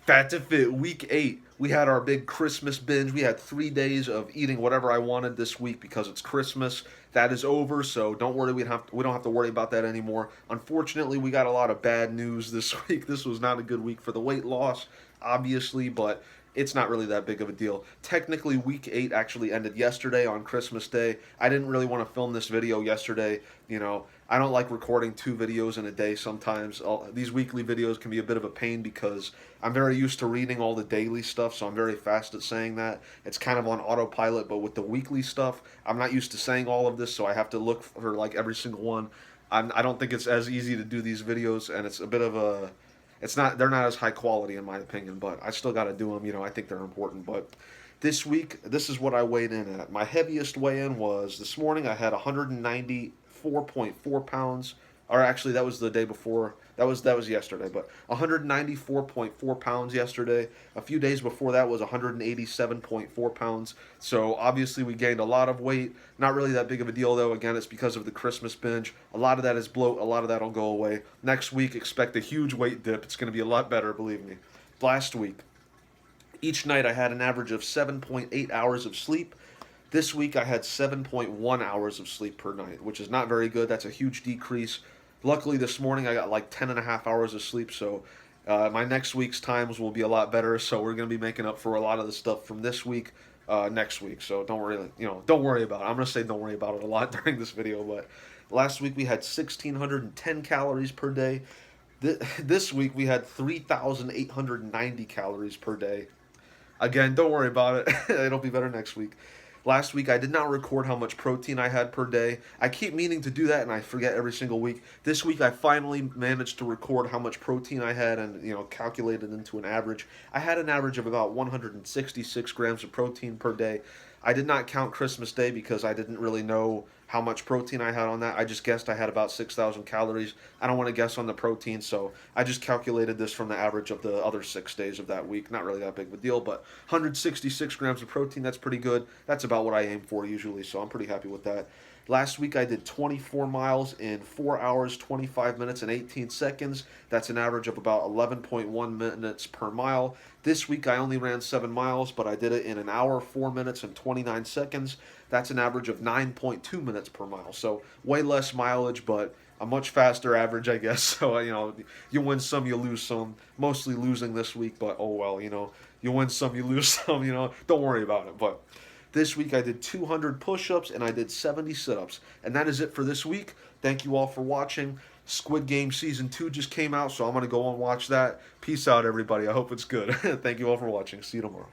Fat to Fit Week 8. We had our big Christmas binge. We had 3 days of eating whatever I wanted this week because it's Christmas. That is over, so don't worry. We don't have to worry about that anymore. Unfortunately, we got a lot of bad news this week. This was not a good week for the weight loss, obviously, but it's not really that big of a deal. Technically, week 8 actually ended yesterday on Christmas Day. I didn't really want to film this video yesterday. I don't like recording 2 videos in a day sometimes. These weekly videos can be a bit of a pain because I'm very used to reading all the daily stuff, so I'm very fast at saying that. It's kind of on autopilot, but with the weekly stuff, I'm not used to saying all of this, so I have to look for like every single one. I don't think it's as easy to do these videos, and it's a bit of a they're not as high quality in my opinion, but I still got to do them. I think they're important. But this week, this is what I weighed in at. My heaviest weigh-in was this morning. I had 194.4 pounds, or actually that was the day before. That was yesterday, but 194.4 pounds yesterday. A few days before that was 187.4 pounds. So obviously we gained a lot of weight. Not really that big of a deal though. Again, it's because of the Christmas binge. A lot of that is bloat. A lot of that'll go away. Next week, expect a huge weight dip. It's going to be a lot better, believe me. Last week, each night I had an average of 7.8 hours of sleep. This week I had 7.1 hours of sleep per night, which is not very good. That's a huge decrease. Luckily this morning I got like 10 and a half hours of sleep, so my next week's times will be a lot better. So we're going to be making up for a lot of the stuff from this week next week. So don't worry, don't worry about it. I'm going to say don't worry about it a lot during this video, but last week we had 1,610 calories per day. This week we had 3,890 calories per day. Again, don't worry about it. It'll be better next week. Last week, I did not record how much protein I had per day. I keep meaning to do that, and I forget every single week. This week, I finally managed to record how much protein I had and, calculate it into an average. I had an average of about 166 grams of protein per day. I did not count Christmas Day because I didn't really know how much protein I had on that. I just guessed I had about 6,000 calories. I don't want to guess on the protein, so I just calculated this from the average of the other 6 days of that week. Not really that big of a deal, but 166 grams of protein, that's pretty good. That's about what I aim for usually, so I'm pretty happy with that. Last week I did 24 miles in 4 hours, 25 minutes, and 18 seconds. That's an average of about 11.1 minutes per mile. This week I only ran 7 miles, but I did it in an hour, 4 minutes, and 29 seconds. That's an average of 9.2 minutes per mile. So way less mileage, but a much faster average, I guess. So, you win some, you lose some. Mostly losing this week, but oh well, you win some, you lose some, Don't worry about it, but this week I did 200 push-ups and I did 70 sit-ups. And that is it for this week. Thank you all for watching. Squid Game Season 2 just came out, so I'm going to go and watch that. Peace out, everybody. I hope it's good. Thank you all for watching. See you tomorrow.